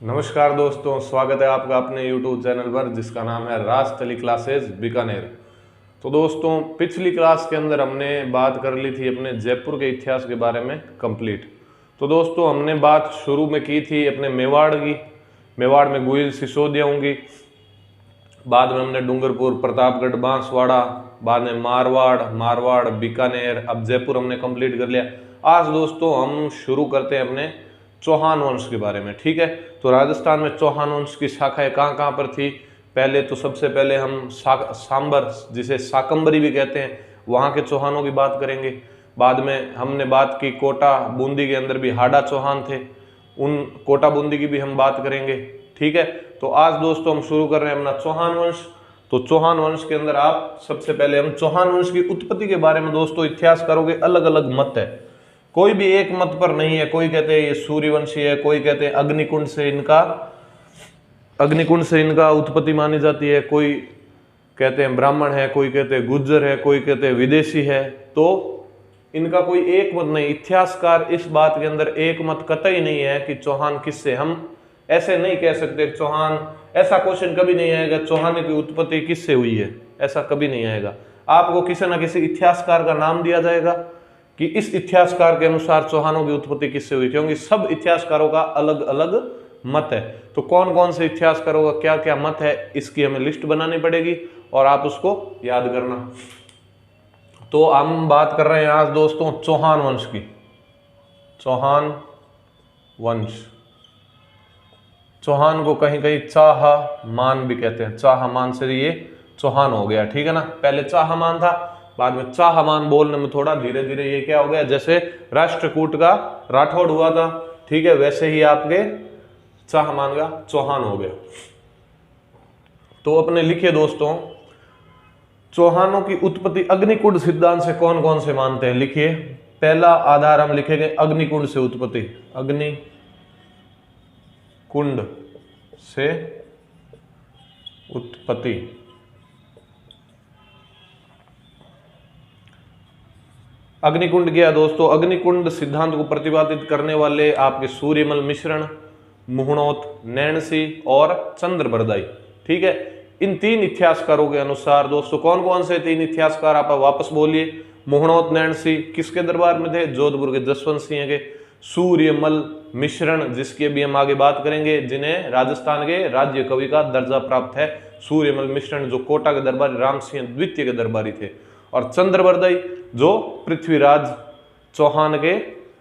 नमस्कार दोस्तों, स्वागत है आपका अपने YouTube चैनल पर जिसका नाम है राजतली क्लासेस बीकानेर। तो दोस्तों, पिछली क्लास के अंदर हमने बात कर ली थी अपने जयपुर के इतिहास के बारे में कंप्लीट। तो दोस्तों, हमने बात शुरू में की थी अपने मेवाड़ की। मेवाड़ में गुइल सिसोदियों की, बाद में हमने डूंगरपुर, प्रतापगढ़, बांसवाड़ा, बाद में मारवाड़, बीकानेर। अब जयपुर हमने कंप्लीट कर लिया। आज दोस्तों हम शुरू करते हैं अपने चौहान वंश के बारे में। ठीक है, तो राजस्थान में चौहान वंश की शाखाएं कहाँ कहाँ पर थी। पहले तो सबसे पहले हम सांबर, जिसे शाकंबरी भी कहते हैं, वहाँ के चौहानों की बात करेंगे। बाद में हमने बात की कोटा बूंदी के अंदर भी हाड़ा चौहान थे, उन कोटा बूंदी की भी हम बात करेंगे। ठीक है, तो आज दोस्तों हम शुरू कर रहे हैं अपना चौहान वंश। तो चौहान वंश के अंदर आप सबसे पहले हम चौहान वंश की उत्पत्ति के बारे में दोस्तों इतिहास करोगे, अलग अलग मत है, कोई भी एक मत पर नहीं है। कोई कहते हैं ये सूर्यवंशी है, कोई कहते हैं अग्निकुंड से इनका उत्पत्ति मानी जाती है, कोई कहते हैं ब्राह्मण है, कोई कहते हैं गुज्जर है, कोई कहते हैं विदेशी है। तो इनका कोई एक मत नहीं। इतिहासकार इस बात के अंदर एक मत कतई नहीं है कि चौहान किससे, हम ऐसे नहीं कह सकते चौहान, ऐसा क्वेश्चन कभी नहीं आएगा चौहान की उत्पत्ति किससे हुई है, ऐसा कभी नहीं आएगा। आपको किसी ना किसी इतिहासकार का नाम दिया जाएगा कि इस इतिहासकार के अनुसार चौहानों की उत्पत्ति किससे हुई, क्योंकि सब इतिहासकारों का अलग अलग मत है। तो कौन कौन से इतिहासकारों का क्या क्या मत है, इसकी हमें लिस्ट बनानी पड़ेगी और आप उसको याद करना। तो हम बात कर रहे हैं आज दोस्तों चौहान वंश की। चौहान वंश, चौहान को कहीं कहीं चाहमान भी कहते हैं। चाहमान से ये चौहान हो गया, ठीक है ना। पहले चाहमान था, बाद में चाहमान बोलने में थोड़ा धीरे धीरे ये क्या हो गया, जैसे राष्ट्रकूट का राठौड़ हुआ था, ठीक है, वैसे ही आपके चाहमान का चौहान हो गया। तो अपने लिखे दोस्तों, चौहानों की उत्पत्ति अग्निकुंड सिद्धांत से कौन कौन से मानते हैं, लिखिए। पहला आधार हम लिखेंगे अग्निकुंड से उत्पत्ति, अग्निकुंड से उत्पत्ति। अग्निकुंड क्या दोस्तों, अग्निकुंड सिद्धांत को प्रतिपादित करने वाले आपके सूर्यमल मिश्रण, मुहणोत, नैणसी और चंद्रबरदाई। ठीक है, इन तीन इतिहासकारों के अनुसार दोस्तों, कौन कौन से तीन इतिहासकार आप वापस बोलिए। मुहणोत, नैणसी किसके दरबार में थे, जोधपुर के जसवंत सिंह के। सूर्यमल मिश्रण, जिसकी अभी हम आगे बात करेंगे, जिन्हें राजस्थान के राज्य कवि का दर्जा प्राप्त है, सूर्यमल मिश्रण, जो कोटा के दरबारी राम सिंह द्वितीय के दरबारी थे। और चंद्रबरदाई जो पृथ्वीराज चौहान के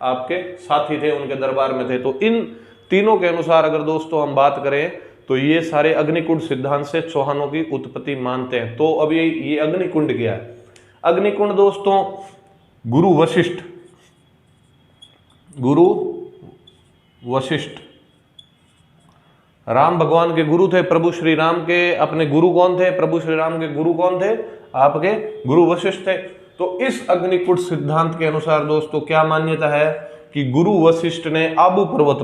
आपके साथी थे, उनके दरबार में थे। तो इन तीनों के अनुसार अगर दोस्तों हम बात करें तो ये सारे अग्निकुंड सिद्धांत से चौहानों की उत्पत्ति मानते हैं। तो अब ये अग्निकुंड क्या है। अग्निकुंड दोस्तों, गुरु वशिष्ठ राम भगवान के गुरु थे, प्रभु श्री राम के अपने गुरु कौन थे, प्रभु श्री राम के गुरु कौन थे, आपके गुरु वशिष्ठ थे। तो इस अग्निकुंड सिद्धांत के अनुसार दोस्तों क्या मान्यता है कि गुरु वशिष्ठ ने आबू पर्वत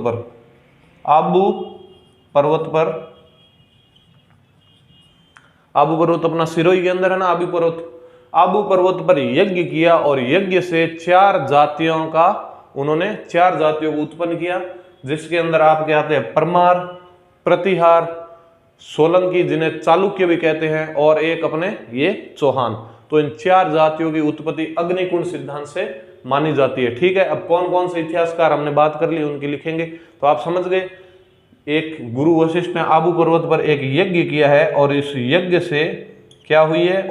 अपना सिरोही के अंदर है ना, आबू पर्वत पर यज्ञ किया और यज्ञ से चार जातियों को उत्पन्न किया, जिसके अंदर आपके आते हैं परमार, प्रतिहार, सोलंकी, जिन्हें चालुक्य भी कहते हैं, और एक अपने ये चौहान। तो इन चार जातियों की उत्पत्ति अग्निकुंड सिद्धांत से मानी जाती है। ठीक है, अब कौन कौन से इतिहासकार हमने बात कर ली, उनकी लिखेंगे। तो आप समझ गए, एक गुरु वशिष्ठ ने आबू पर्वत पर एक यज्ञ किया है और इस यज्ञ से क्या हुई है,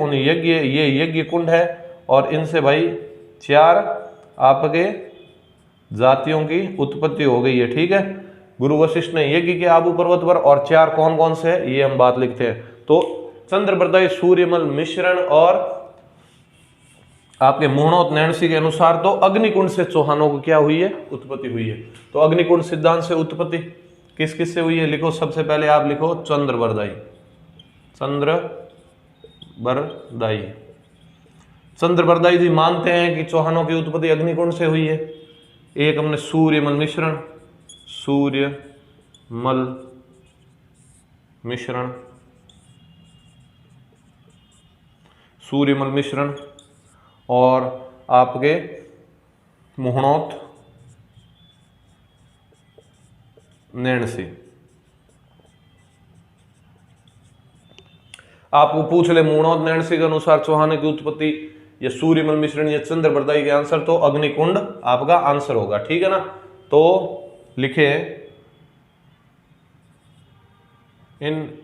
ये यज्ञ कुंड है और इनसे भाई चार आपके जातियों की उत्पत्ति हो गई है। ठीक है, गुरु वशिष्ठ ने यज्ञ किया आबू पर्वत पर, और चार कौन कौन से है ये हम बात लिखते हैं। तो चंद्रबरदाई, सूर्यमल मिश्रण और आपके मुहणोत, नैणसी के अनुसार तो अग्निकुंड से चौहानों को क्या हुई है, उत्पत्ति हुई है। तो अग्निकुंड सिद्धांत से उत्पत्ति किस किस से हुई है, लिखो। सबसे पहले आप लिखो चंद्रबरदाई जी मानते हैं कि चौहानों की उत्पत्ति अग्निकुंड से हुई है। एक हमने सूर्यमल मिश्रण और आपके मुहणोत, नैणसी। आपको पूछ ले मूणोद नैणसी के अनुसार चौहानों की उत्पत्ति या सूर्यमल मिश्रण या चंद्र बरदाई के आंसर, तो अग्निकुंड आपका आंसर होगा। ठीक है ना। तो लिखे इन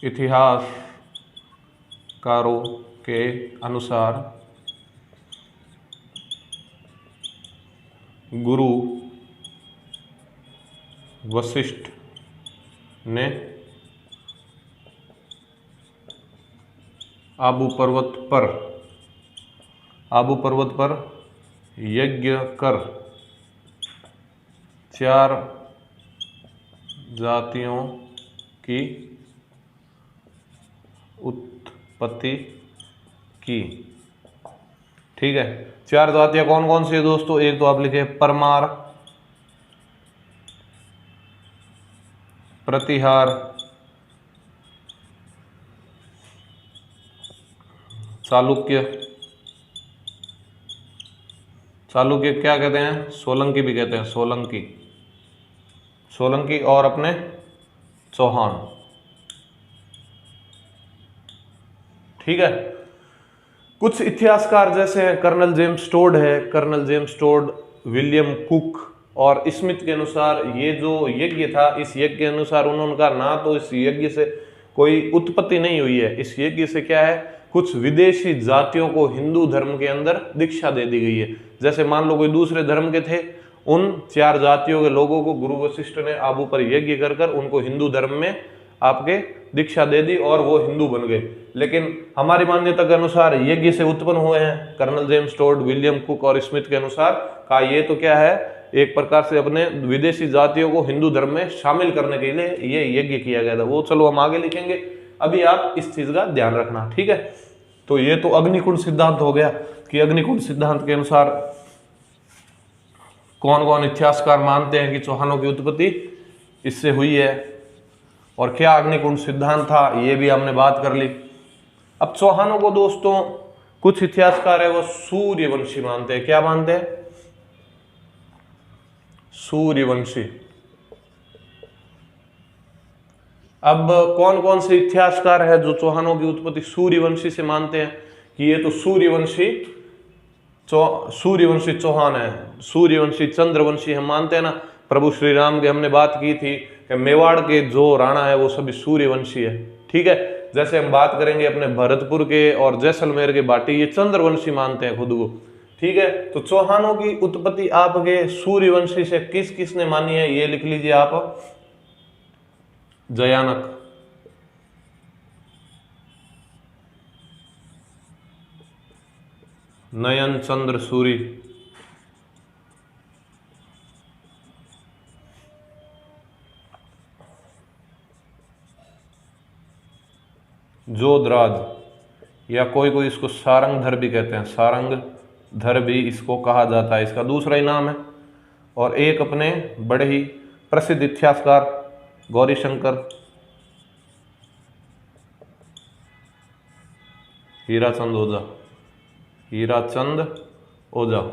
इतिहासकारों के अनुसार गुरु वशिष्ठ ने आबू पर्वत पर यज्ञ कर 4 जातियों की उत्पत्ति की। ठीक है, 4 जातियां कौन कौन सी है दोस्तों? एक तो आप लिखे परमार, प्रतिहार, चालुक्य, चालुक्य क्या कहते हैं? सोलंकी भी कहते हैं, सोलंकी और अपने चौहान। ठीक है। कुछ इतिहासकार जैसे हैं कर्नल जेम्स टोड है, colonel James Tod, William Cook और स्मिथ के अनुसार ये जो यज्ञ था, इस यज्ञ के अनुसार उन्होंने कहा ना तो इस यज्ञ से कोई उत्पत्ति नहीं हुई है, इस यज्ञ से क्या है, कुछ विदेशी जातियों को हिंदू धर्म के अंदर दीक्षा दे दी गई है। जैसे मान लो कोई दूसरे धर्म के थे, उन 4 जातियों के लोगों को गुरु वशिष्ठ ने आबू पर यज्ञ कर कर उनको हिंदू धर्म में आपके दीक्षा दे दी और वो हिंदू बन गए। लेकिन हमारी मान्यता के अनुसार यज्ञ से उत्पन्न हुए हैं। Colonel James Tod, William Cook और स्मिथ के अनुसार कहा ये तो क्या है, एक प्रकार से अपने विदेशी जातियों को हिंदू धर्म में शामिल करने के लिए ये यज्ञ किया गया था। वो चलो हम आगे लिखेंगे, अभी आप इस चीज का ध्यान रखना। ठीक है। तो ये तो अग्निकुंड सिद्धांत हो गया कि अग्निकुंड सिद्धांत के अनुसार कौन कौन इतिहासकार मानते हैं कि चौहानों की उत्पत्ति इससे हुई है और क्या अग्निकुंड सिद्धांत था, ये भी हमने बात कर ली। अब चौहानों को दोस्तों कुछ इतिहासकार है वो सूर्यवंशी मानते हैं। क्या मानते हैं? सूर्यवंशी। अब कौन कौन से इतिहासकार है जो चौहानों की उत्पत्ति सूर्यवंशी से मानते हैं कि ये तो सूर्यवंशी चौहान है, सूर्यवंशी चंद्रवंशी हम मानते हैं ना। प्रभु श्री राम की हमने बात की थी कि मेवाड़ के जो राणा है वो सभी सूर्यवंशी है। ठीक है। जैसे हम बात करेंगे अपने भरतपुर के और जैसलमेर के भाटी, ये चंद्रवंशी मानते हैं खुद को। ठीक है। तो चौहानों की उत्पत्ति आपके सूर्यवंशी से किस किसने मानी है, ये लिख लीजिए आप। जयानक, नयन चंद्र सूरी, जोधराज, या कोई कोई इसको सारंगधर भी कहते हैं, सारंगधर भी इसको कहा जाता है, इसका दूसरा ही नाम है। और एक अपने बड़े ही प्रसिद्ध इतिहासकार गौरीशंकर, हीराचंद ओझा, हीराचंद ओझा।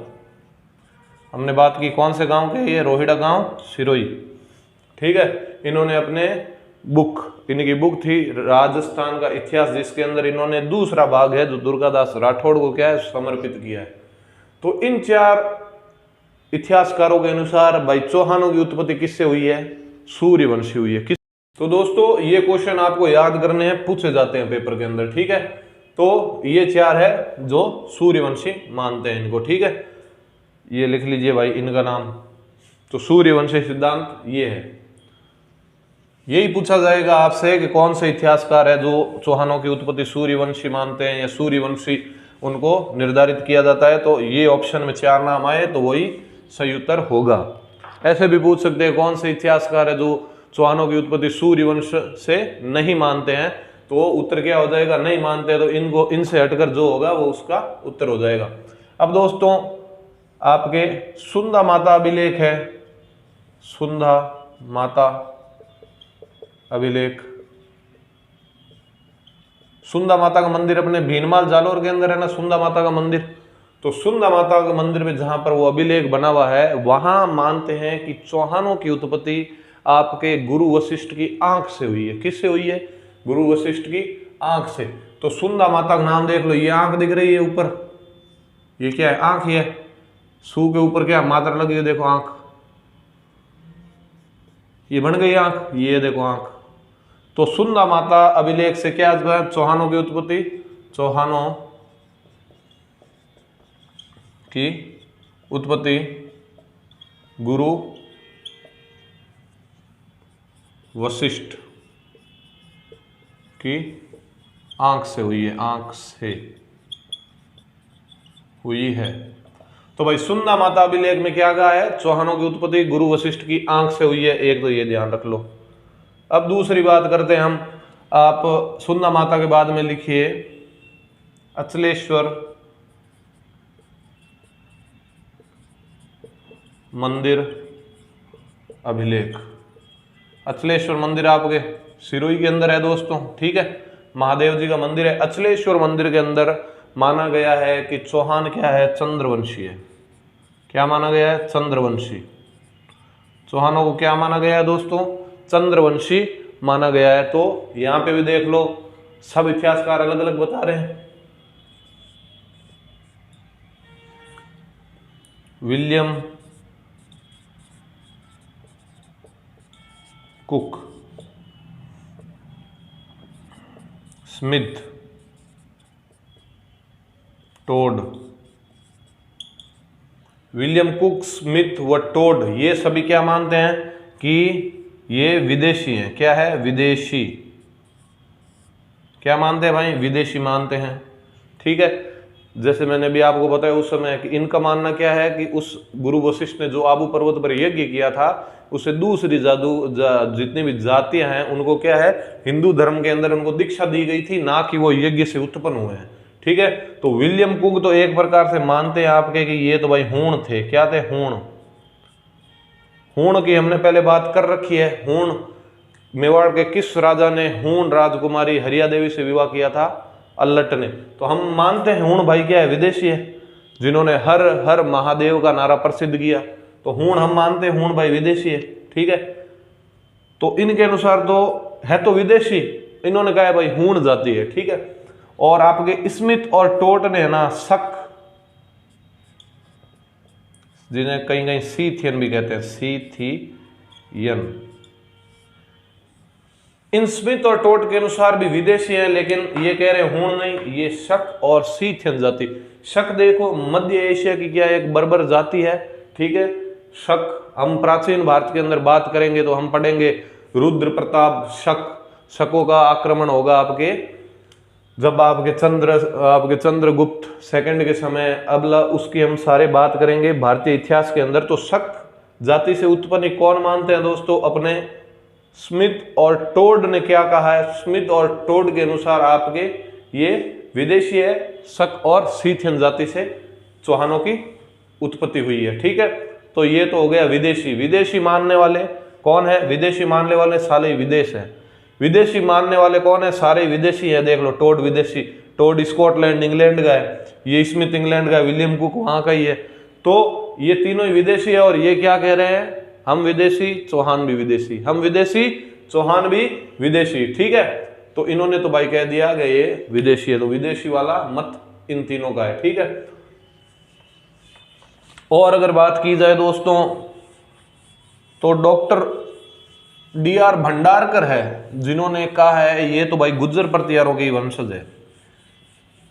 हमने बात की कौन से गांव के, ये रोहिड़ा गांव, सिरोही। ठीक है। इन्होंने अपने बुक, इनकी बुक थी राजस्थान का इतिहास, जिसके अंदर इन्होंने दूसरा भाग है जो दुर्गादास राठौड़ को क्या है समर्पित किया है। तो इन 4 इतिहासकारों के अनुसार भाई चौहानों की उत्पत्ति किससे हुई है? सूर्यवंशी हुई है। किस? तो दोस्तों ये क्वेश्चन आपको याद करने हैं, पूछे जाते हैं पेपर के अंदर। ठीक है। तो ये 4 है जो सूर्यवंशी मानते हैं इनको। ठीक है। ये लिख लीजिए भाई इनका नाम। तो सूर्यवंशी सिद्धांत ये है। यही पूछा जाएगा आपसे कि कौन से इतिहासकार है जो चौहानों की उत्पत्ति सूर्यवंशी मानते हैं या सूर्यवंशी उनको निर्धारित किया जाता है। तो ये ऑप्शन में 4 नाम आए तो वही सही उत्तर होगा। ऐसे भी पूछ सकते हैं कौन से इतिहासकार है जो चौहानों की उत्पत्ति सूर्यवंश से नहीं मानते हैं, तो उत्तर क्या हो जाएगा? नहीं मानते हैं। तो इनको इनसे हटकर जो होगा वो उसका उत्तर हो जाएगा। अब दोस्तों आपके सुंदा माता अभिलेख है, सुंदा माता अभिलेख। सुंदा माता का मंदिर अपने भीनमाल जालोर के अंदर है ना, सुंदा माता का मंदिर। तो सुंदा माता के मंदिर में जहां पर वो अभिलेख बना हुआ है, वहां मानते हैं कि चौहानों की उत्पत्ति आपके गुरु वशिष्ठ की आंख से हुई है। किससे हुई है? गुरु वशिष्ठ की आंख से। तो सुंदा माता का नाम देख लो, ये आंख दिख रही है ऊपर, ये क्या है? आंख। ये सु के ऊपर क्या मात्रा लगी है? देखो आंख, ये बन गई आंख, ये देखो आंख। तो सुंदा माता अभिलेख से क्या चौहानों की उत्पत्ति, चौहानों की उत्पत्ति गुरु वशिष्ठ की आंख से हुई है, आंख से हुई है। तो भाई सुंदा माता अभिलेख में क्या कहा है? चौहानों की उत्पत्ति गुरु वशिष्ठ की आंख से हुई है। एक तो ये ध्यान रख लो। अब दूसरी बात करते हैं हम। आप सुंदा माता के बाद में लिखिए अचलेश्वर मंदिर अभिलेख। अचलेश्वर मंदिर आपके सिरोही के अंदर है दोस्तों, ठीक है, महादेव जी का मंदिर है। अचलेश्वर मंदिर के अंदर माना गया है कि चौहान क्या है? चंद्रवंशी है। क्या माना गया है? चंद्रवंशी। चौहानों को क्या माना गया है दोस्तों? चंद्रवंशी माना गया है। तो यहां पे भी देख लो, सब इतिहासकार अलग अलग बता रहे हैं। William Cook, Smith, Tod. William Cook, Smith व टोड ये सभी क्या मानते हैं? कि ये विदेशी हैं। क्या है? विदेशी। क्या मानते हैं भाई? विदेशी मानते हैं, ठीक है। जैसे मैंने भी आपको बताया उस समय कि इनका मानना क्या है कि उस गुरु वशिष्ठ ने जो आबू पर्वत पर यज्ञ किया था, उससे दूसरी जितनी भी जातियां हैं उनको क्या है? हिंदू धर्म के अंदर उनको दीक्षा दी गई थी, ना कि वो यज्ञ से उत्पन्न हुए हैं, ठीक है। तो विलियम कुक तो एक प्रकार से मानते हैं आपके कि ये तो भाई हूण थे। क्या थे? हूण। हूण की हमने पहले बात कर रखी है। हूण, मेवाड़ के किस राजा ने हूण राजकुमारी हरिया देवी से विवाह किया था? अल्लट ने। तो हम मानते हैं हूण भाई क्या है? विदेशी है, जिन्होंने हर हर महादेव का नारा प्रसिद्ध किया। तो हूण हम मानते हैं हूण भाई विदेशी है, ठीक है। तो इनके अनुसार तो है तो विदेशी, इन्होंने कहा है भाई हूण जाति है, ठीक है। और आपके स्मिथ और टोट ने है ना शक, जिन्हें कहीं कहीं सीथियन भी कहते हैं, सीथियन। इन स्मिथ और टोट के अनुसार भी विदेशी है, लेकिन ये कह रहे हैं हूण नहीं, ये शक और सीथियन जाति। शक देखो मध्य एशिया की क्या एक बर्बर जाति है, ठीक है। शक हम प्राचीन भारत के अंदर बात करेंगे तो हम पढ़ेंगे रुद्र प्रताप शक, शकों का आक्रमण होगा आपके जब आपके चंद्रगुप्त सेकंड के समय, अबला उसकी हम सारे बात करेंगे भारतीय इतिहास के अंदर। तो शक जाति से उत्पन्न कौन मानते हैं दोस्तों? अपने स्मिथ और टोड ने क्या कहा है? स्मिथ और टोड के अनुसार आपके ये विदेशी है, शक और सीथियन जाति से चौहानों की उत्पत्ति हुई है, ठीक है। तो ये तो हो गया विदेशी। विदेशी मानने वाले कौन है? विदेशी मानने वाले साले विदेश है। विदेशी मानने वाले कौन है? सारे विदेशी है। देख लो, टोड विदेशी, टोड स्कॉटलैंड इंग्लैंड का है, ये स्मिथ इंग्लैंड का, विलियम कुक वहां का ही है। तो ये तीनों ही विदेशी है। और ये क्या कह रहे हैं? हम विदेशी, चौहान भी विदेशी, हम विदेशी, चौहान भी विदेशी, ठीक है। तो इन्होंने तो भाई कह दिया कि ये विदेशी है, तो विदेशी वाला मत इन तीनों का है, ठीक है। और अगर बात की जाए दोस्तों तो डॉक्टर D.R. भंडारकर है, जिन्होंने कहा है ये तो भाई गुज्जर प्रतिहारों के ही वंशज है।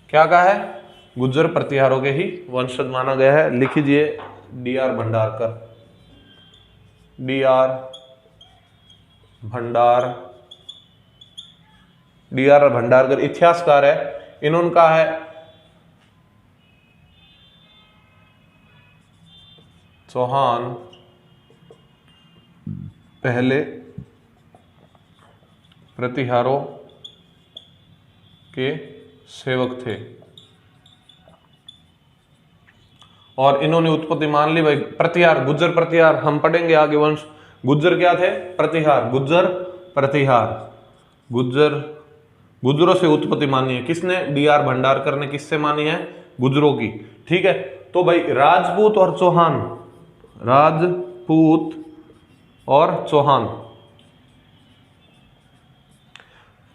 क्या कहा है? गुज्जर प्रतिहारों के ही वंशज माना गया है। लिख लीजिए D.R. भंडारकर, D.R. भंडारकर इतिहासकार है। इन्होंने कहा है चौहान पहले प्रतिहारों के सेवक थे और इन्होंने उत्पत्ति मान ली भाई प्रतिहार, गुज्जर प्रतिहार। हम पढ़ेंगे आगे वंश। गुज्जर क्या थे? प्रतिहार, गुज्जर प्रतिहार, गुज्जरों से उत्पत्ति मानी है। किसने? D.R. भंडारकर ने। किससे मानी है? गुज्जरों की, ठीक है। तो भाई राजपूत और चौहान, राजपूत और चौहान,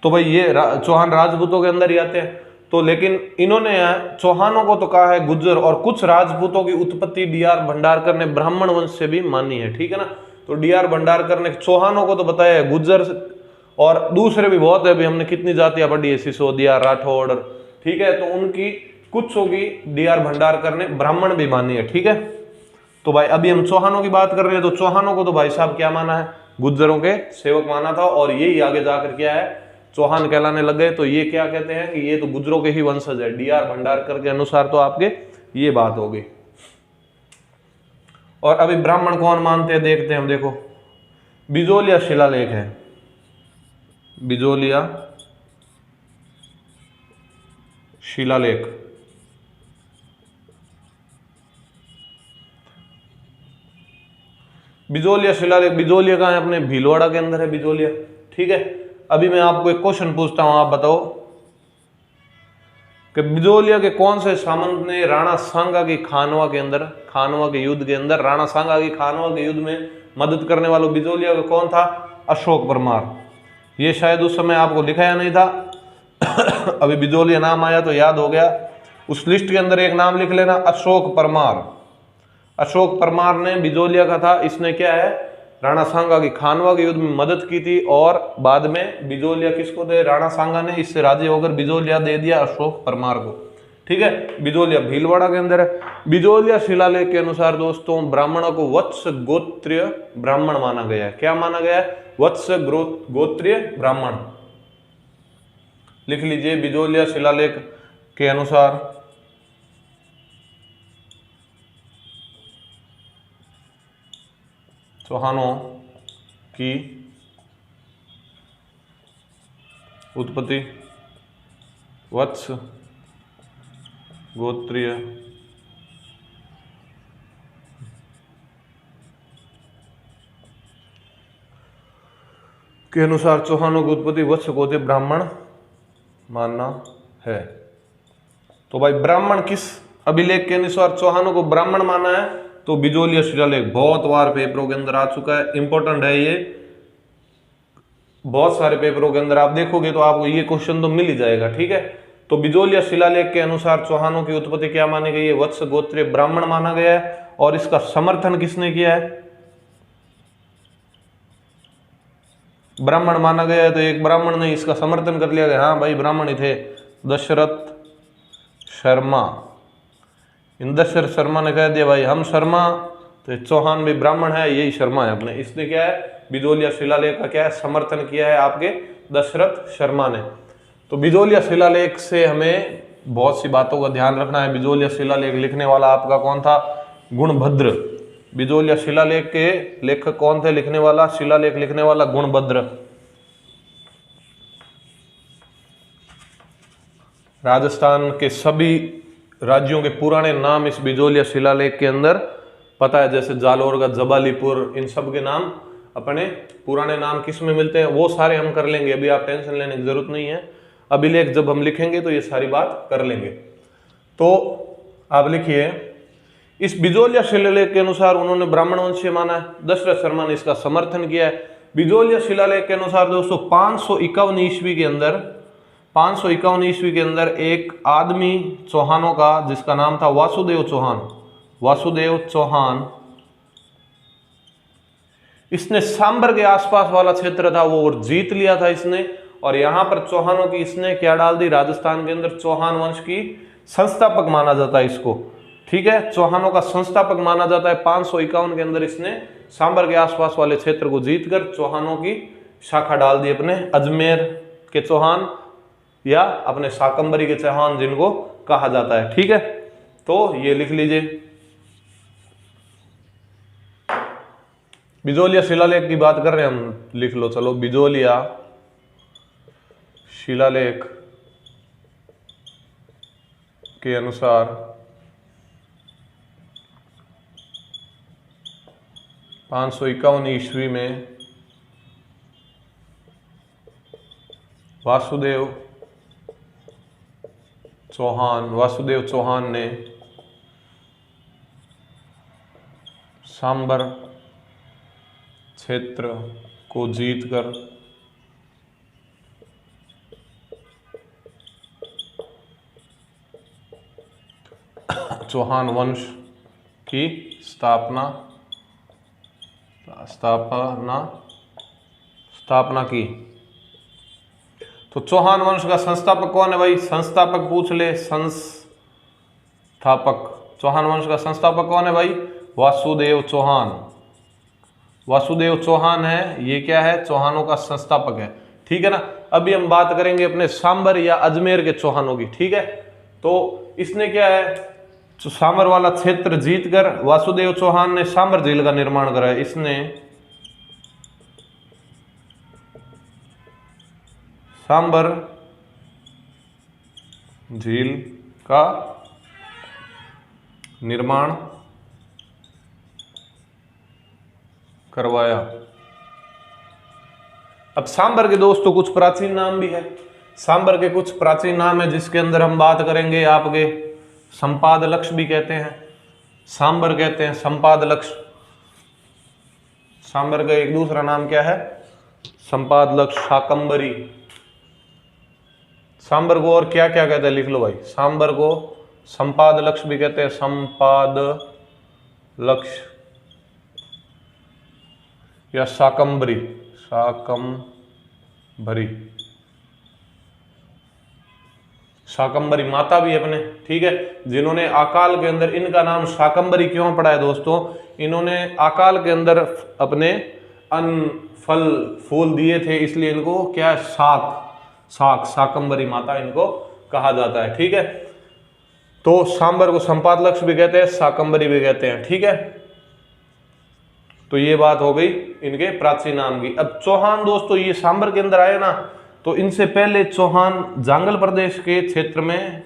तो भाई ये चौहान राजपूतों के अंदर ही आते हैं। तो लेकिन इन्होंने चौहानों को तो कहा है गुज्जर, और कुछ राजपूतों की उत्पत्ति डीआर भंडारकर ने ब्राह्मण वंश से भी मानी है, ठीक है ना। तो डीआर भंडारकर ने चौहानों को तो बताया है, गुज्जर और दूसरे भी बहुत है, अभी हमने कितनी जातियां पढ़ी है, सिसोदिया, राठौड़, ठीक है। तो उनकी कुछ होगी डीआर भंडारकर ने ब्राह्मण भी मानी है, ठीक है। तो भाई अभी हम चौहानों की बात कर रहे हैं, तो चौहानों को तो भाई साहब क्या माना है, गुज्जरों के सेवक माना था, और यही आगे जाकर क्या है, चौहान कहलाने लग गए। तो ये क्या कहते हैं कि ये तो गुज्जरों के ही वंशज है, डीआर भंडारकर के अनुसार तो आपके ये बात होगी। और अभी ब्राह्मण कौन मानते हैं देखते हैं हम, देखो बिजोलिया शिलालेख है, बिजोलिया शिलालेख, बिजोलिया शिलालेख, बिजोलिया कहाँ है, अपने भीलवाड़ा के अंदर है बिजोलिया, ठीक है। अभी मैं आपको एक क्वेश्चन पूछता हूं, आप बताओ कि बिजोलिया के कौन से सामंत ने राणा सांगा की खानवा के अंदर, खानवा के युद्ध के अंदर राणा सांगा की खानवा के युद्ध में मदद करने वालों बिजोलिया का कौन था, अशोक परमार। ये शायद उस समय आपको दिखाया नहीं था अभी बिजोलिया नाम आया तो याद हो गया, उस लिस्ट के अंदर एक नाम लिख लेना, अशोक परमार। अशोक परमार ने बिजोलिया का था, इसने क्या है, राणा सांगा की खानवा के युद्ध में मदद की थी, और बाद में बिजोलिया किसको दे, राणा सांगा ने इससे राजी होकर बिजोलिया दे दिया अशोक परमार को, ठीक है। बिजोलिया भीलवाड़ा के अंदर है। बिजोलिया शिलालेख के अनुसार दोस्तों ब्राह्मणों को वत्स गोत्रीय ब्राह्मण माना गया है, क्या माना गया है, वत्स गोत्रीय ब्राह्मण, लिख लीजिए। बिजोलिया शिलालेख के अनुसार चौहानों की उत्पत्ति वत्स गोत्रीय के अनुसार चौहानों की उत्पत्ति वत्स गोत्रीय ब्राह्मण मानना है। तो भाई ब्राह्मण किस अभिलेख के अनुसार चौहानों को ब्राह्मण माना है, तो बिजोलिया शिलालेख, बहुत बार पेपरों के अंदर आ चुका है, इंपॉर्टेंट है ये, बहुत सारे पेपरों के अंदर आप देखोगे तो आपको ये क्वेश्चन तो मिल ही जाएगा, ठीक है। तो बिजोलिया शिलालेख के अनुसार चौहानों की उत्पत्ति क्या मानी गई है, वत्स गोत्रीय ब्राह्मण माना गया है, और इसका समर्थन किसने किया है, ब्राह्मण माना गया है। तो एक ब्राह्मण ने इसका समर्थन कर लिया, हाँ भाई ब्राह्मण ही थे, दशरथ शर्मा। इन दशरथ शर्मा ने कह दिया भाई हम शर्मा, तो चौहान भी ब्राह्मण है, यही शर्मा है अपने, इसने क्या है, बिजोलिया शिलालेख का क्या है, समर्थन किया है आपके दशरथ शर्मा ने। तो बिजोलिया शिलालेख से हमें बहुत सी बातों का ध्यान रखना है। बिजोलिया शिलालेख लिखने वाला आपका कौन था, गुणभद्र। बिजोलिया शिलालेख के लेखक कौन थे, लिखने वाला, शिलालेख लिखने वाला गुणभद्र। राजस्थान के सभी राज्यों के पुराने नाम इस बिजोलिया शिलालेख के अंदर पता है, जैसे जालोर का जबालीपुर, इन सब के नाम अपने पुराने नाम किस में मिलते हैं, वो सारे हम कर लेंगे, अभी आप टेंशन लेने की जरूरत नहीं है। अभिलेख जब हम लिखेंगे तो ये सारी बात कर लेंगे। तो आप लिखिए, इस बिजोलिया शिलालेख के अनुसार उन्होंने ब्राह्मण वंशीय माना है, दशरथ शर्मा ने इसका समर्थन किया है। बिजोलिया शिलालेख के अनुसार दोस्तों 551 ईस्वी के अंदर, 551 ईस्वी के अंदर एक आदमी चौहानों का, जिसका नाम था वासुदेव चौहान, वासुदेव चौहान, इसने सांबर के आसपास वाला क्षेत्र था वो और जीत लिया था इसने, और यहां पर चौहानों की इसने क्या डाल दी, राजस्थान के अंदर चौहान वंश की संस्थापक माना जाता है इसको, ठीक है, चौहानों का संस्थापक माना जाता है। 551 के अंदर इसने सांबर के आसपास वाले क्षेत्र को जीतकर चौहानों की शाखा डाल दी, अपने अजमेर के चौहान या अपने शाकंबरी के चौहान जिनको कहा जाता है, ठीक है। तो ये लिख लीजिए। बिजोलिया शिलालेख की बात कर रहे हैं हम, लिख लो चलो, बिजोलिया शिलालेख के अनुसार 551 ईस्वी में वासुदेव चौहान ने सांबर क्षेत्र को जीतकर चौहान वंश की स्थापना की। तो चौहान वंश का संस्थापक कौन है भाई? संस्थापक पूछ ले, संस्थापक। चौहान वंश का संस्थापक कौन है भाई? वासुदेव चौहान। वासुदेव चौहान है, ये क्या है? चौहानों का संस्थापक है, ठीक है ना। अभी हम बात करेंगे अपने सांबर या अजमेर के चौहानों की, ठीक है। तो इसने क्या है, सांबर वाला क्षेत्र जीतकर वासुदेव चौहान ने सांबर झील का निर्माण कराया। इसने सांबर झील का निर्माण करवाया। अब सांबर के दोस्तों कुछ प्राचीन नाम भी है। सांबर के कुछ प्राचीन नाम है जिसके अंदर हम बात करेंगे आपके संपाद लक्ष भी कहते हैं, सांबर कहते हैं, संपाद लक्ष। सांबर का एक दूसरा नाम क्या है? संपाद लक्ष, शाकंबरी। सांबर को और क्या क्या कहते हैं, लिख लो भाई। सांबर को संपाद लक्ष भी कहते हैं, संपाद लक्ष या शाकंबरी, शाकंबरी। शाकंबरी माता भी अपने, ठीक है, जिन्होंने अकाल के अंदर, इनका नाम शाकंबरी क्यों पड़ा है दोस्तों? इन्होंने अकाल के अंदर अपने अन्न फल फूल दिए थे, इसलिए इनको क्या, शाकंबरी माता इनको कहा जाता है, ठीक है। तो सांबर को संपाद लक्ष भी कहते हैं, शाकंबरी भी कहते हैं, ठीक है। तो ये बात हो गई इनके प्राचीन नाम की। अब चौहान दोस्तों ये सांबर के अंदर आए ना, तो इनसे पहले चौहान जांगल प्रदेश के क्षेत्र में,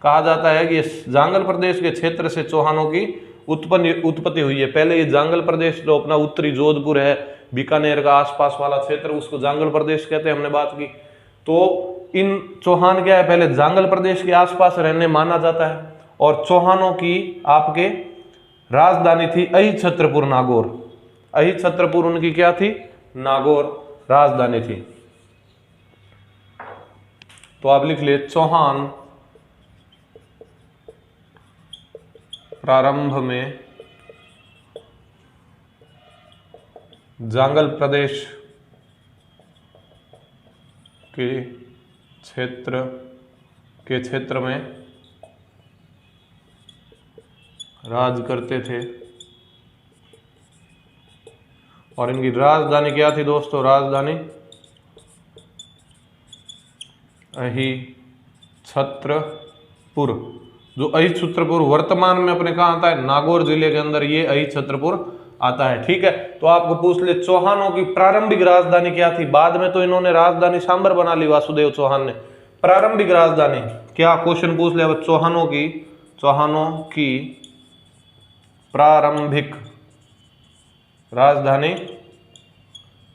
कहा जाता है कि जांगल प्रदेश के क्षेत्र से चौहानों की उत्पत्ति हुई है। पहले ये जांगल प्रदेश जो अपना उत्तरी जोधपुर है, बीकानेर का आसपास वाला क्षेत्र, उसको जांगल प्रदेश कहते हैं, हमने बात की। तो इन चौहान क्या है, पहले जांगल प्रदेश के आसपास रहने माना जाता है। और चौहानों की आपके राजधानी थी अहिछत्रपुर नागौर। अहिछत्रपुर उनकी क्या थी? नागौर राजधानी थी। तो आप लिख लिए चौहान प्रारंभ में जांगल प्रदेश के क्षेत्र में राज करते थे। और इनकी राजधानी क्या थी दोस्तों? राजधानी अहिछत्रपुर। जो अहिछत्रपुर वर्तमान में अपने कहाँ आता है? नागौर जिले के अंदर ये अहिछत्रपुर आता है, ठीक है। तो आपको पूछ ले चौहानों की प्रारंभिक राजधानी क्या थी? बाद में तो इन्होंने राजधानी सांबर बना ली वासुदेव चौहान ने। प्रारंभिक राजधानी क्या, क्वेश्चन पूछ ले अब, चौहानों की प्रारंभिक राजधानी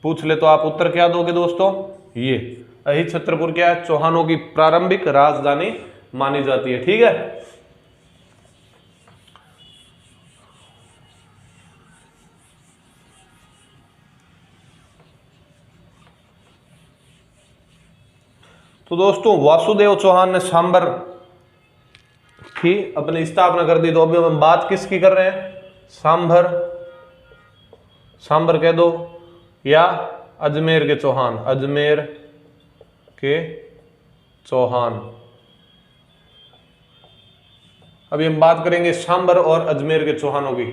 पूछ ले तो आप उत्तर क्या दोगे दोस्तों? ये अहिछत्रपुर क्या है? चौहानों की प्रारंभिक राजधानी मानी जाती है, ठीक है। तो दोस्तों वासुदेव चौहान ने सांबर की अपनी स्थापना कर दी। तो अभी हम बात किसकी कर रहे हैं? सांबर कह दो या अजमेर के चौहान, अजमेर के चौहान। अभी हम बात करेंगे सांबर और अजमेर के चौहानों की,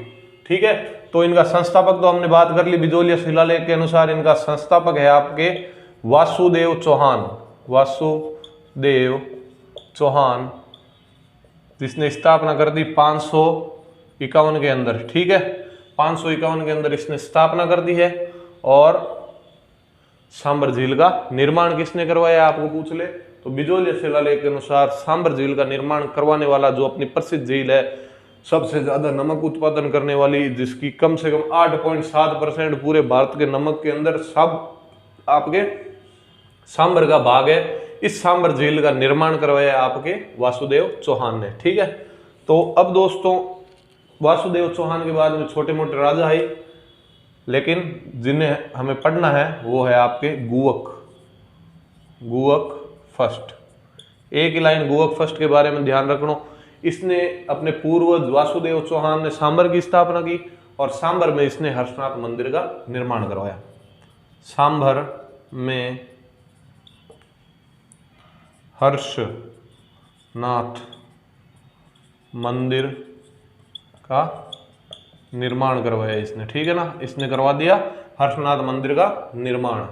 ठीक है। तो इनका संस्थापक तो हमने बात कर ली, बिजोलिया शिलालेख के अनुसार इनका संस्थापक है आपके वासुदेव चौहान। वासुदेव चौहान जिसने स्थापना कर दी 551 के अंदर, ठीक है। 551 के अंदर इसने स्थापना कर दी है। और सांबर झील का निर्माण किसने करवाया आपको पूछ ले तो बिजोलिया शिलालेख के अनुसार सांबर झील का निर्माण करवाने वाला, जो अपनी प्रसिद्ध झील है, सबसे ज्यादा नमक उत्पादन करने वाली, जिसकी कम से कम 8.7% पूरे भारत के नमक के अंदर सब आपके सांबर का भाग है। इस सांबर झील का निर्माण करवाया आपके वासुदेव चौहान ने, ठीक है। तो अब दोस्तों वासुदेव चौहान के बाद में छोटे मोटे राजा आए, लेकिन जिन्हें हमें पढ़ना है वो है आपके गुवक फर्स्ट। एक ही लाइन गुवक फर्स्ट के बारे में ध्यान रखना। इसने अपने पूर्वज वासुदेव चौहान ने सांबर की स्थापना की और सांबर में इसने हर्षनाथ मंदिर का निर्माण करवाया। सांभर में हर्षनाथ मंदिर का निर्माण करवाया इसने, ठीक है ना, इसने करवा दिया हर्षनाथ मंदिर का निर्माण।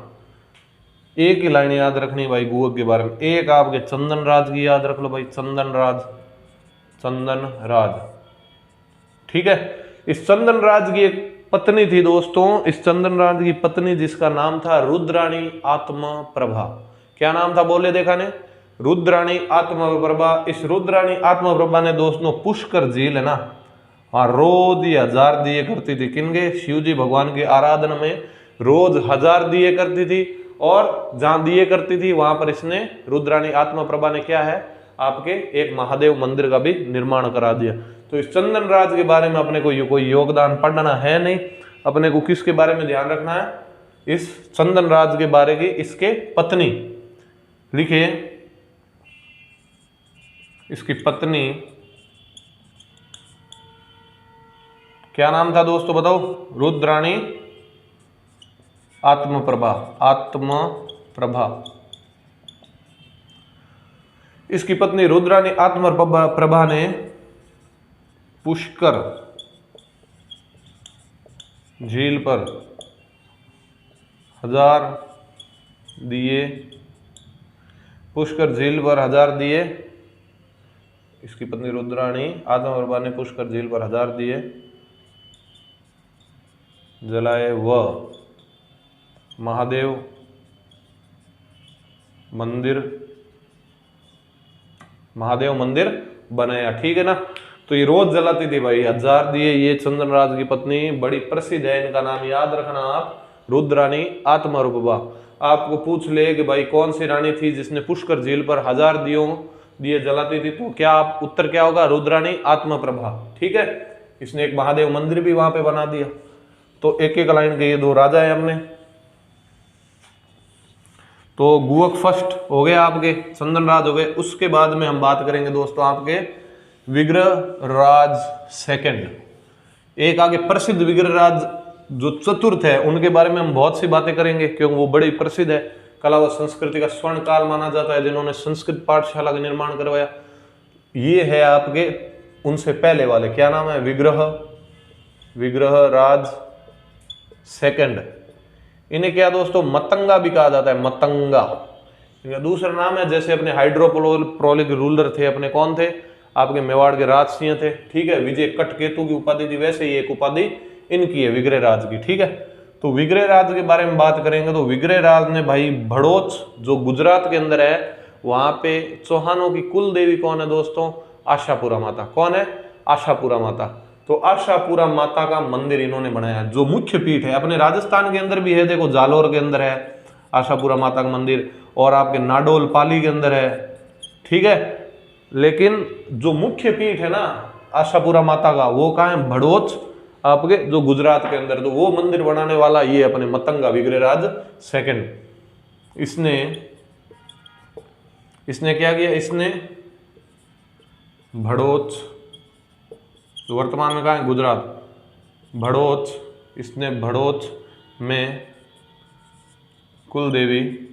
एक ही लाइन याद रखनी भाई गुहक के बारे में, एक आपके चंदन राज की याद रख लो भाई, चंदन राज, ठीक है। इस चंदन राज की एक पत्नी थी दोस्तों, इस चंदन राज की पत्नी जिसका नाम था रुद्राणी आत्मप्रभा। क्या नाम था बोले देखा ने, रुद्राणी आत्मप्रभा। इस रुद्राणी आत्मप्रभा ने दोस्तों पुष्कर झील है ना, वहां रोज ही 1000 दिए करती थी। किनके, शिव जी भगवान की आराधना में रोज 1000 दिए करती थी, और जहां दिए करती थी वहां पर इसने रुद्राणी आत्मप्रभा ने क्या है आपके एक महादेव मंदिर का भी निर्माण करा दिया। तो इस चंदन राज के बारे में अपने को कोई योगदान पढ़ना है नहीं, अपने को किसके बारे में ध्यान रखना है, इस चंदन राज के बारे की इसके पत्नी। लिखिए, इसकी पत्नी क्या नाम था दोस्तों बताओ, रुद्राणी आत्मप्रभा। इसकी पत्नी रुद्राणी आत्मप्रभा ने पुष्कर झील पर 1000 दिए, पुष्कर झील पर 1000 दिए। इसकी पत्नी रुद्राणी आत्मप्रभा ने पुष्कर झील पर 1000 दिए जलाए व महादेव मंदिर बनाया, ठीक है ना। तो ये रोज जलाती थी भाई, 1000 दिए। ये चंदन राज की पत्नी बड़ी प्रसिद्ध है, इनका नाम याद रखना आप, रुद्राणी आत्मप्रभा। आपको पूछ ले कि भाई कौन सी रानी थी जिसने पुष्कर झील पर 1000 दिए जलाती थी, तो क्या आप उत्तर क्या होगा, रुद्राणी आत्मप्रभा, ठीक है। इसने एक महादेव मंदिर भी वहां पे बना दिया। तो एक एक लाइन के ये 2 राजा है हमने। तो गुहक फर्स्ट हो गए आपके, चंदन राज हो गए। उसके बाद में हम बात करेंगे दोस्तों आपके विग्रह राज सेकंड। एक आगे प्रसिद्ध विग्रह राज जो चतुर्थ है, उनके बारे में हम बहुत सी बातें करेंगे क्योंकि वो बड़ी प्रसिद्ध है। कला व संस्कृति का स्वर्ण काल माना जाता है, जिन्होंने संस्कृत पाठशाला का निर्माण करवाया। ये है आपके उनसे पहले वाले, क्या नाम है, विग्रह राज सेकंड। इन्हें क्या दोस्तों मतंगा भी कहा जाता है, मतंगा इनका दूसरा नाम है। जैसे अपने हाइड्रोपोलिक रूलर थे अपने, कौन थे आपके, मेवाड़ के राज सिंह थे, ठीक है। विजय कटकेतु की उपाधि थी, वैसे ही एक उपाधि इनकी है विग्रह राज की, ठीक है। तो विग्रह राज के बारे में बात करेंगे तो विग्रह राज ने भाई भड़ोच जो गुजरात के अंदर है, वहां पे चौहानों की कुल देवी कौन है दोस्तों, आशापुरा माता। कौन है, आशापुरा माता। तो आशापुरा माता का मंदिर इन्होंने बनाया, जो मुख्य पीठ है। अपने राजस्थान के अंदर भी है, देखो जालोर के अंदर है आशापुरा माता का मंदिर, और आपके नाडोल पाली के अंदर है, ठीक है। लेकिन जो मुख्य पीठ है ना आशापुरा माता का, वो कहाँ है, भड़ोच आपके जो गुजरात के अंदर। तो वो मंदिर बनाने वाला ये अपने मतंगा विग्रह राज सेकंड। इसने क्या किया, इसने भड़ोच जो वर्तमान में कहाँ है, गुजरात, भड़ोच, इसने भड़ोच में कुल देवी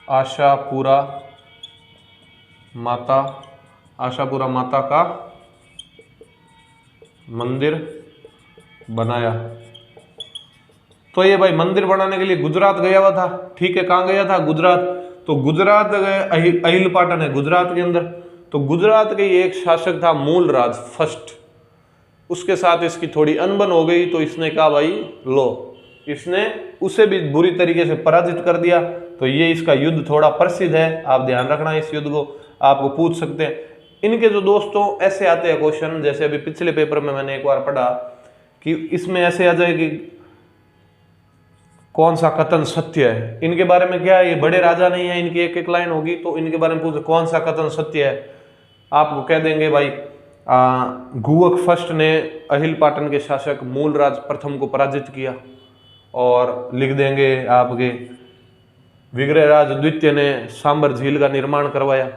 आशापुरा माता का मंदिर बनाया। तो ये भाई मंदिर बनाने के लिए गुजरात गया हुआ था, ठीक है। कहाँ गया था, गुजरात। तो गुजरात गए, अहिल पाटन है गुजरात के अंदर। तो गुजरात के एक शासक था मूलराज फर्स्ट, उसके साथ इसकी थोड़ी अनबन हो गई। तो इसने कहा भाई लो, इसने उसे भी बुरी तरीके से पराजित कर दिया। तो ये इसका युद्ध थोड़ा प्रसिद्ध है, आप ध्यान रखना इस युद्ध को, आपको पूछ सकते हैं। इनके जो दोस्तों ऐसे आते हैं क्वेश्चन, जैसे अभी पिछले पेपर में मैंने एक बार पढ़ा कि इसमें ऐसे आ जाए कि कौन सा कथन सत्य है। इनके बारे में क्या है, ये बड़े राजा नहीं है, इनकी एक एक लाइन होगी तो इनके बारे में पूछे कौन सा कथन सत्य है, आपको कह देंगे भाई गुहक फर्स्ट ने अहिल पाटन के शासक मूलराज प्रथम को पराजित किया, और लिख देंगे आपके विग्रहराज द्वितीय ने सांबर झील का निर्माण करवाया,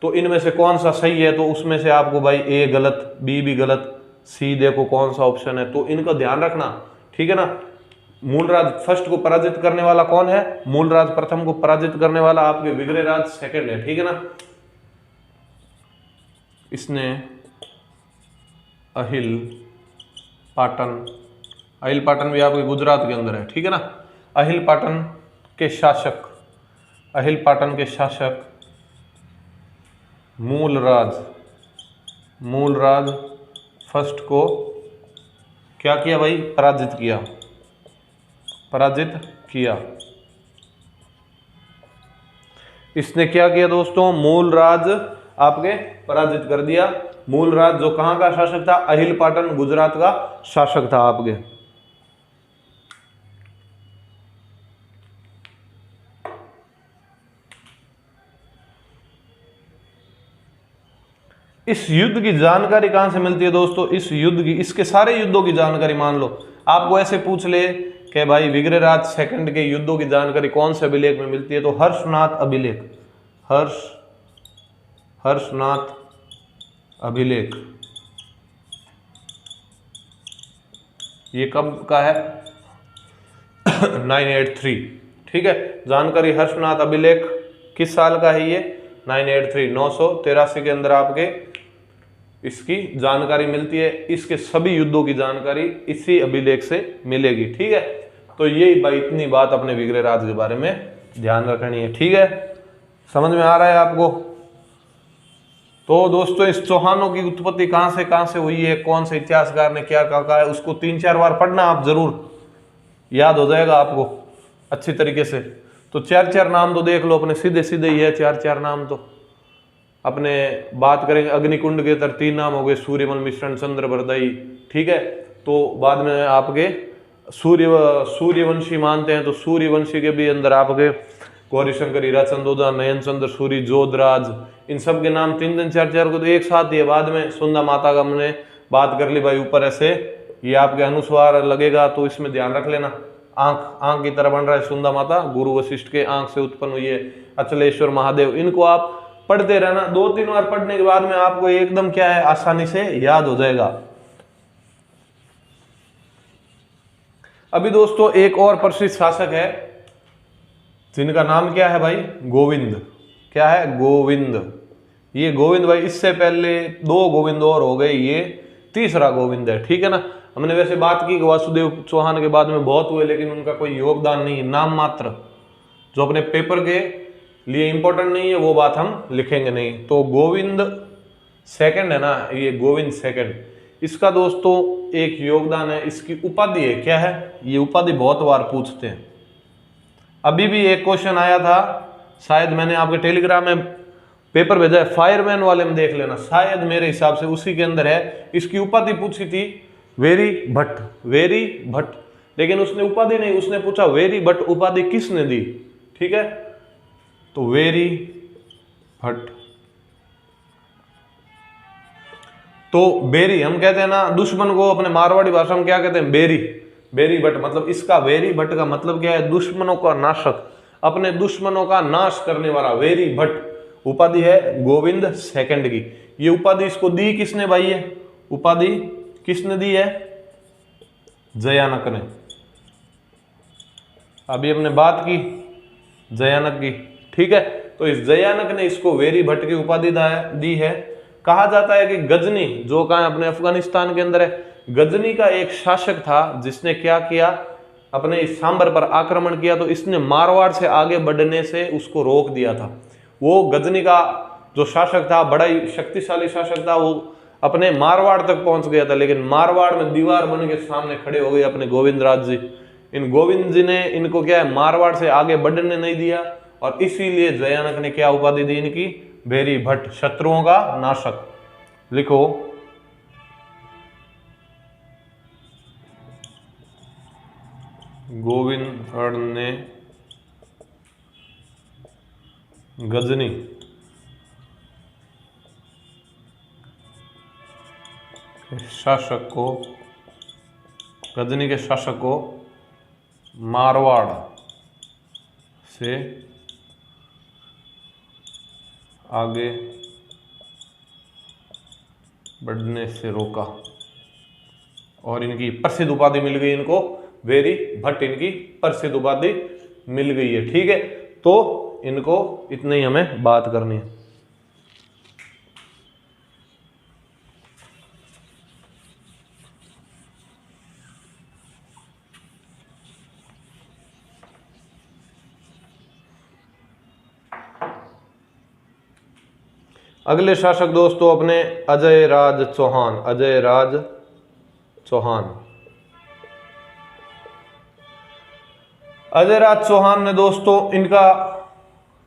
तो इनमें से कौन सा सही है, तो उसमें से आपको भाई ए गलत, बी भी गलत, सी देखो कौन सा ऑप्शन है, तो इनका ध्यान रखना, ठीक है ना। मूलराज फर्स्ट को पराजित करने वाला कौन है, मूलराज प्रथम को पराजित करने वाला आपके विग्रहराज सेकंड है, ठीक है ना। इसने अहिल पाटन भी आपके गुजरात के अंदर है, ठीक है ना। अहिल पाटन के शासक मूलराज फर्स्ट को क्या किया भाई, पराजित किया। इसने क्या किया दोस्तों, मूलराज आपके पराजित कर दिया। मूलराज जो कहां का शासक था, अहिल पाटन गुजरात का शासक था आपके। इस युद्ध की जानकारी कहां से मिलती है दोस्तों, इसके सारे युद्धों की जानकारी मान लो आपको ऐसे पूछ ले कि भाई विग्रहराज सेकंड के युद्धों की जानकारी कौन से अभिलेख में मिलती है, तो हर्षनाथ अभिलेख ये कब का है 983, ठीक है। जानकारी हर्षनाथ अभिलेख किस साल का है, ये 983 983 के अंदर आपके इसकी जानकारी मिलती है। इसके सभी युद्धों की जानकारी इसी अभिलेख से मिलेगी, ठीक है। तो ये भाई इतनी बात अपने विग्रहराज के बारे में ध्यान रखनी है, ठीक है। समझ में आ रहा है आपको। तो दोस्तों इस चौहानों की उत्पत्ति कहां से हुई है, कौन से इतिहासकार ने क्या कहा है, उसको 3-4 बार पढ़ना आप जरूर, याद हो जाएगा आपको अच्छी तरीके से। तो 4-4 नाम तो देख लो अपने, सीधे ही है 4-4 नाम। तो अपने बात करेंगे अग्निकुंड के अंदर 3 नाम हो गए, सूर्यमल मिश्रण चंद्र बरदई, ठीक है। तो बाद में आपके सूर्यवंशी मानते हैं, तो सूर्यवंशी के भी अंदर आपके गौरीशंकर, हीराचंदोदा, नयनचंद्र सूरी, जोधराज, इन सब के नाम 3-3 4-4 को तो एक साथ दिए। बाद में सुंदा माता का हमने बात कर ली भाई, ऊपर ऐसे ये आपके अनुस्वार लगेगा, तो इसमें ध्यान रख लेना। आंख की तरह बन रहा है सुंदा माता, गुरु वशिष्ठ के आंख से उत्पन्न हुई है। अचलेश्वर महादेव, इनको आप पढ़ते रहना, 2-3 बार पढ़ने के बाद में आपको एकदम क्या है, आसानी से याद हो जाएगा। अभी दोस्तों एक और प्रसिद्ध शासक है जिनका नाम क्या है भाई, गोविंद। क्या है, गोविंद। ये गोविंद भाई, इससे पहले 2 गोविंद और हो गए, ये तीसरा गोविंद है, ठीक है ना। हमने वैसे बात की वासुदेव चौहान के बाद में बहुत हुए, लेकिन उनका कोई योगदान नहीं, नाम मात्र, जो अपने पेपर के लिए इंपॉर्टेंट नहीं है वो बात हम लिखेंगे नहीं। तो गोविंद सेकंड है ना, ये गोविंद सेकंड, इसका दोस्तों एक योगदान है, इसकी उपाधि है, क्या है ये उपाधि, बहुत बार पूछते हैं। अभी भी एक क्वेश्चन आया था, शायद मैंने आपके टेलीग्राम में पेपर भेजा है, फायरमैन वाले में देख लेना, शायद मेरे हिसाब से उसी के अंदर है। इसकी उपाधि पूछी थी वेरी भट्ट, लेकिन उसने उपाधि नहीं, उसने पूछा वेरी भट्ट उपाधि किसने दी, ठीक है। तो वेरी भट्ट, तो बेरी हम कहते हैं ना दुश्मन को, अपने मारवाड़ी भाषा में क्या कहते हैं, बेरी भट्ट, मतलब इसका वेरी भट्ट का मतलब क्या है, दुश्मनों का नाशक, अपने दुश्मनों का नाश करने वाला, वेरी भट्ट उपाधि है गोविंद सेकंड की। ये उपाधि इसको दी किसने भाई, है उपाधि किसने दी है, जयानक ने। अभी हमने बात की जयानक की, ठीक है। तो इस जयानक ने इसको वेरी भट्ट की उपाधि दी है। कहा जाता है कि गजनी, जो कहा अपने अफगानिस्तान के अंदर है, गजनी का एक शासक था जिसने क्या किया, अपने इस सांबर पर आक्रमण किया, तो इसने मारवाड़ से आगे बढ़ने से उसको रोक दिया था। वो गजनी का जो शासक था, बड़ा ही शक्तिशाली शासक था, वो अपने मारवाड़ तक पहुंच गया था, लेकिन मारवाड़ में दीवार बन के सामने खड़े हो गए अपने गोविंद राज जी। इन गोविंद जी ने इनको क्या है, मारवाड़ से आगे बढ़ने नहीं दिया, और इसीलिए जयानक ने क्या उपाधि दी इनकी, वेरी भट्ट, शत्रुओं का नाशक। लिखो गोविंद ने गजनी शासक को, गजनी के शासक को मारवाड़ से आगे बढ़ने से रोका। और इनकी प्रसिद्ध उपाधि मिल गई इनको, वेरी भट्ट इनकी प्रसिद्ध उपाधि मिल गई है। ठीक है, तो इनको इतने ही हमें बात करनी है। अगले शासक दोस्तों अपने अजय राज चौहान। अजय राज चौहान। अजय राज चौहान ने दोस्तों इनका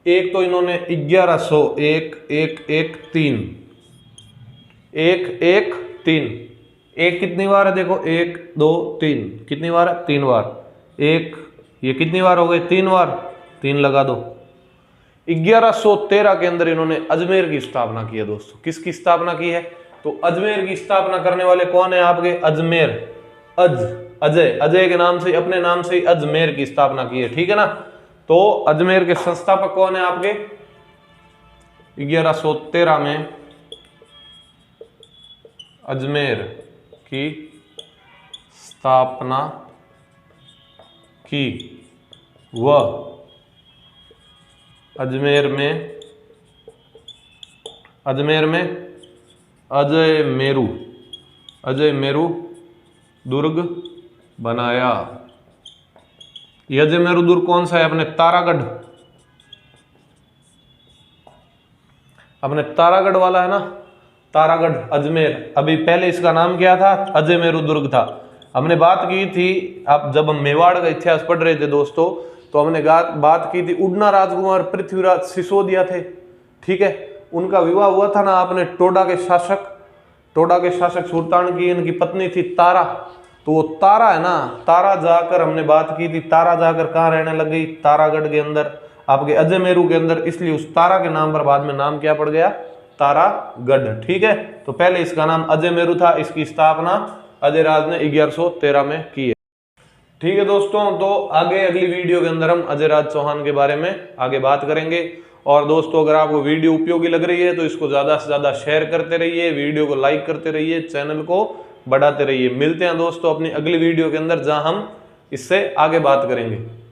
एक तो इन्होंने 1101-1-1-3 1-1-3 एक कितनी बार है देखो, 1-2-3 कितनी बार है, 3 बार। एक ये कितनी बार हो गई, 3 बार, 3 लगा दो। 1113 के अंदर इन्होंने अजमेर की स्थापना की है दोस्तों। किसकी स्थापना की है, तो अजमेर की स्थापना करने वाले कौन है आपके, अजमेर, अजय, अजय के नाम से, अपने नाम से अजमेर की स्थापना की है। ठीक है ना, तो अजमेर के संस्थापक कौन है आपके, 1113 में अजमेर की स्थापना की। वह अजमेर में अजय मेरू दुर्ग बनाया। यह अजय मेरू दुर्ग कौन सा है, अपने तारागढ़, अपने तारागढ़ वाला है ना, तारागढ़ अजमेर। अभी पहले इसका नाम क्या था, अजय मेरू दुर्ग था। हमने बात की थी, अब जब हम मेवाड़ का इतिहास पढ़ रहे थे दोस्तों, तो हमने बात की थी उड़ना राजकुमार पृथ्वीराज सिसोदिया थे। ठीक है, उनका विवाह हुआ था ना आपने टोडा के शासक सुल्तान की, इनकी पत्नी थी तारा। तो वो तारा है ना, तारा जाकर हमने बात की थी, तारा जाकर कहाँ रहने लग गई, तारागढ़ के अंदर, आपके अजय मेरू के अंदर। इसलिए उस तारा के नाम पर बाद में नाम क्या पड़ गया, तारागढ़। ठीक है, तो पहले इसका नाम अजय मेरू था। इसकी स्थापना अजय राज ने 1113 में की है। ठीक है दोस्तों, तो आगे अगली वीडियो के अंदर हम अजय राज चौहान के बारे में आगे बात करेंगे। और दोस्तों अगर आपको वीडियो उपयोगी लग रही है तो इसको ज़्यादा से ज़्यादा शेयर करते रहिए, वीडियो को लाइक करते रहिए, चैनल को बढ़ाते रहिए। मिलते हैं दोस्तों अपनी अगली वीडियो के अंदर, जहां हम इससे आगे बात करेंगे।